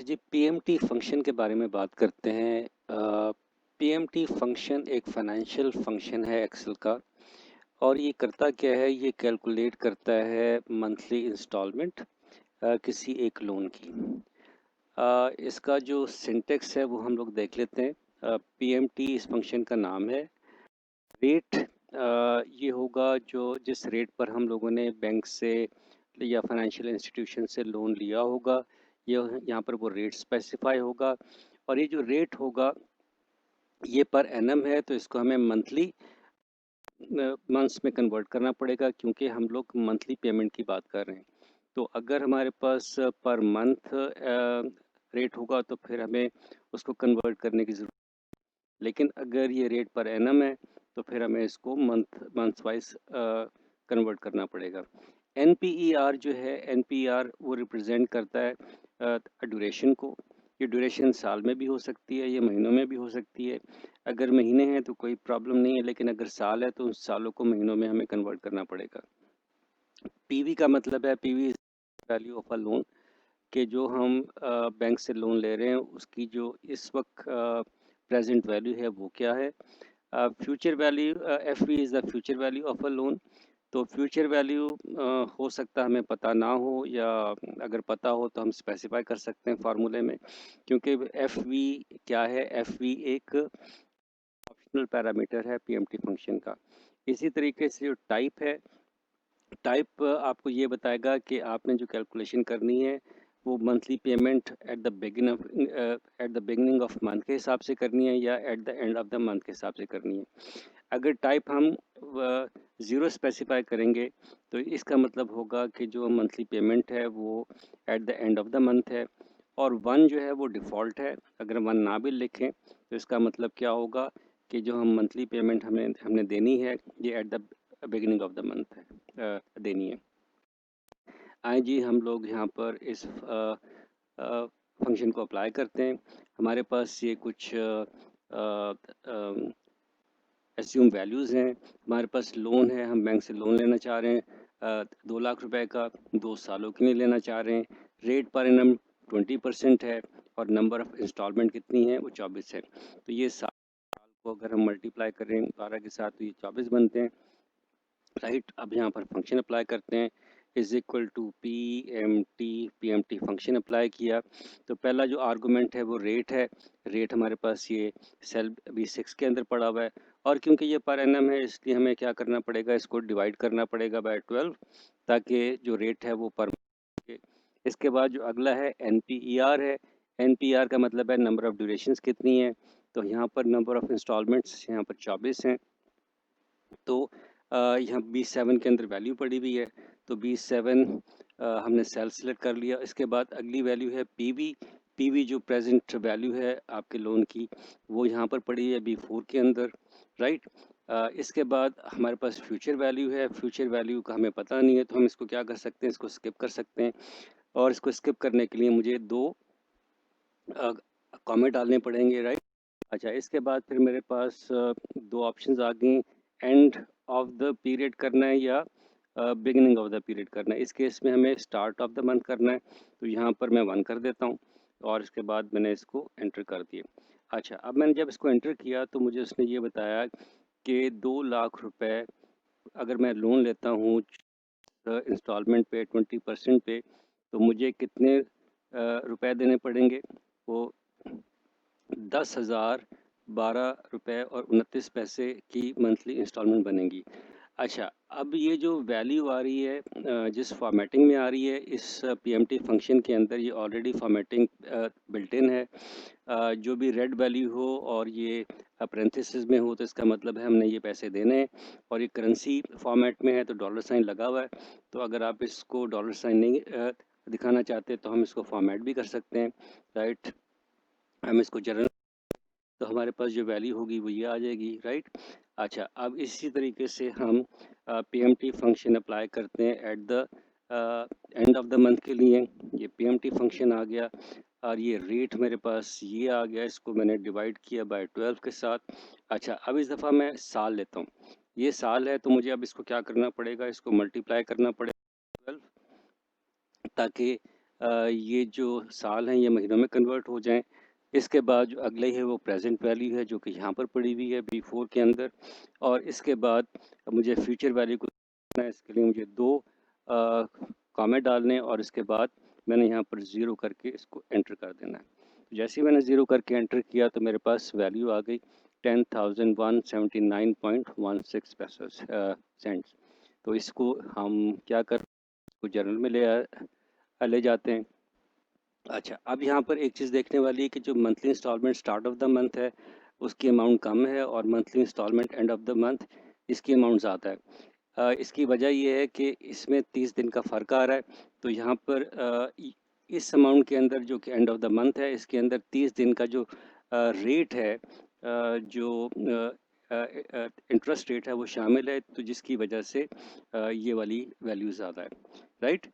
अच्छा जी, PMT function के बारे में बात करते हैं। पीएमटी फंक्शन एक फाइनेंशियल फंक्शन है एक्सेल का। और ये करता क्या है, ये कैलकुलेट करता है मंथली इंस्टॉलमेंट किसी एक लोन की। इसका जो सिंटेक्स है वो हम लोग देख लेते हैं। पीएमटी इस फंक्शन का नाम है। रेट ये होगा जो जिस रेट पर हम लोगों ने बैंक से या फाइनेंशियल इंस्टीट्यूशन से लोन लिया होगा, ये यहाँ पर वो रेट स्पेसिफाई होगा। और ये जो रेट होगा ये पर एनम है, तो इसको हमें मंथली मंथ्स में कन्वर्ट करना पड़ेगा, क्योंकि हम लोग मंथली पेमेंट की बात कर रहे हैं। तो अगर हमारे पास पर मंथ रेट होगा तो फिर हमें उसको कन्वर्ट करने की ज़रूरत। लेकिन अगर ये रेट पर एनम है तो फिर हमें इसको मंथ वाइज कन्वर्ट करना पड़ेगा। एनपीईआर जो है, एनपीईआर वो रिप्रेजेंट करता है ड्यूरेशन को। ये ड्यूरेशन साल में भी हो सकती है, ये महीनों में भी हो सकती है। अगर महीने हैं तो कोई प्रॉब्लम नहीं है, लेकिन अगर साल है तो उन सालों को महीनों में हमें कन्वर्ट करना पड़ेगा। पीवी का मतलब है, PV is value of a loan, कि जो हम बैंक से लोन ले रहे हैं उसकी जो इस वक्त प्रेजेंट वैल्यू है वो क्या है। Future value, F V is the future value of a loan. तो फ्यूचर वैल्यू हो सकता है हमें पता ना हो, या अगर पता हो तो हम स्पेसिफाई कर सकते हैं फार्मूले में, क्योंकि एफ वी क्या है, एफ वी एक ऑप्शनल पैरामीटर है पीएमटी फंक्शन का। इसी तरीके से जो टाइप है, टाइप आपको ये बताएगा कि आपने जो कैलकुलेशन करनी है वो monthly payment at the beginning of month के हिसाब से करनी है या at the end of the month के हिसाब से करनी है। अगर टाइप हम ज़ीरो स्पेसिफाई करेंगे तो इसका मतलब होगा कि जो मंथली पेमेंट है वो at the end of the month है। और वन जो है वो डिफ़ॉल्ट है। अगर वन ना भी लिखें तो इसका मतलब क्या होगा कि जो हम मंथली पेमेंट हमने देनी है ये at the beginning of the month है, देनी है। आए जी, हम लोग यहाँ पर इस फंक्शन को अप्लाई करते हैं। हमारे पास ये कुछ एस्यूम वैल्यूज़ हैं। हमारे पास लोन है, हम बैंक से लोन लेना चाह रहे हैं 2 लाख रुपए का, 2 सालों के लिए लेना चाह रहे हैं। रेट पर एनम 20% है और नंबर ऑफ़ इंस्टॉलमेंट कितनी है वो 24 है। तो ये साल को अगर हम मल्टीप्लाई करें 12 के साथ तो ये 24 बनते हैं, राइट। अब यहाँ पर फंक्शन अप्लाई करते हैं, is equal to P M T function apply किया। तो पहला जो आर्गूमेंट है वो रेट है। रेट हमारे पास ये सेल B6 के अंदर पड़ा हुआ है, और क्योंकि ये पर एनम है इसलिए हमें क्या करना पड़ेगा, इसको डिवाइड करना पड़ेगा बाय 12, ताकि जो रेट है वो पर। इसके बाद जो अगला है एनपीईआर है। एनपीईआर का मतलब है नंबर ऑफ ड्यूरेशंस कितनी है। तो यहाँ पर नंबर ऑफ इंस्टॉलमेंट्स यहाँ पर 24 हैं। तो यहाँ B7 के अंदर वैल्यू पड़ी हुई है, तो B7 हमने सेल सेलेक्ट कर लिया। इसके बाद अगली वैल्यू है पीवी। पीवी जो प्रेजेंट वैल्यू है आपके लोन की वो यहाँ पर पड़ी है B4 के अंदर, राइट। इसके बाद हमारे पास फ्यूचर वैल्यू है। फ्यूचर वैल्यू का हमें पता नहीं है, तो हम इसको क्या कर सकते हैं, इसको स्किप कर सकते हैं। और इसको स्किप करने के लिए मुझे 2 कॉमे डालने पड़ेंगे, राइट। अच्छा, इसके बाद फिर मेरे पास 2 ऑप्शंस आ गई, एंड ऑफ द पीरियड करना है या बिगिनिंग ऑफ द पीरियड करना है। इस केस में हमें स्टार्ट ऑफ द मंथ करना है, तो यहाँ पर मैं 1 कर देता हूँ और इसके बाद मैंने इसको एंटर कर दिया। अच्छा, अब मैंने जब इसको एंटर किया तो मुझे उसने ये बताया कि 2 लाख रुपए अगर मैं लोन लेता हूँ इंस्टॉलमेंट पे 20% पे, तो मुझे कितने रुपए देने पड़ेंगे। वो 10,012 और 29 पैसे की मंथली इंस्टॉलमेंट बनेगी। अच्छा, अब ये जो वैल्यू आ रही है जिस फॉर्मेटिंग में आ रही है इस पीएमटी फंक्शन के अंदर, ये ऑलरेडी फॉर्मेटिंग बिल्ट इन है। जो भी रेड वैल्यू हो और ये पैरेंथेसिस में हो तो इसका मतलब है हमने ये पैसे देने हैं। और ये करेंसी फॉर्मेट में है तो डॉलर साइन लगा हुआ है। तो अगर आप इसको डॉलर साइन नहीं दिखाना चाहते तो हम इसको फॉर्मेट भी कर सकते हैं, राइट। हम इसको जनरल, तो हमारे पास जो वैल्यू होगी वो ये आ जाएगी, राइट। अच्छा, अब इसी तरीके से हम पीएमटी फंक्शन अप्लाई करते हैं at the end of the month के लिए। ये पीएमटी फंक्शन आ गया और ये रेट मेरे पास ये आ गया, इसको मैंने डिवाइड किया बाय 12 के साथ। अच्छा, अब इस दफ़ा मैं साल लेता हूँ। ये साल है तो मुझे अब इसको क्या करना पड़ेगा, इसको मल्टीप्लाई करना पड़ेगा 12, ताकि ये जो साल हैं ये महीनों में कन्वर्ट हो जाएं। इसके बाद जो अगले है वो प्रेजेंट वैल्यू है जो कि यहाँ पर पड़ी हुई है B4 के अंदर, और इसके बाद मुझे फ्यूचर वैल्यू को देखना है। इसके लिए मुझे दो कॉमेंट डालने हैं और इसके बाद मैंने यहाँ पर ज़ीरो करके इसको एंटर कर देना है। तो जैसे ही मैंने ज़ीरो करके एंटर किया तो मेरे पास वैल्यू आ गई 10,179.16 पैसे सेंट्स। तो इसको हम क्या कर जर्नल में ले जाते हैं। अच्छा, अब यहाँ पर एक चीज़ देखने वाली है कि जो monthly instalment start of the month है उसकी अमाउंट कम है और monthly instalment end of the month इसकी अमाउंट ज़्यादा है। इसकी वजह ये है कि इसमें 30 दिन का फ़र्क आ रहा है। तो यहाँ पर इस अमाउंट के अंदर जो कि एंड ऑफ द मंथ है इसके अंदर 30 दिन का जो रेट है, जो इंटरेस्ट रेट है वो शामिल है, तो जिसकी वजह से ये वाली वैल्यू ज़्यादा है। राइट,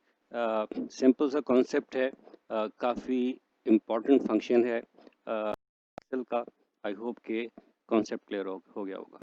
सिंपल सा कॉन्सेप्ट है, काफ़ी इम्पोर्टेंट फंक्शन है एक्सेल का। आई होप के कॉन्सेप्ट क्लियर हो गया होगा।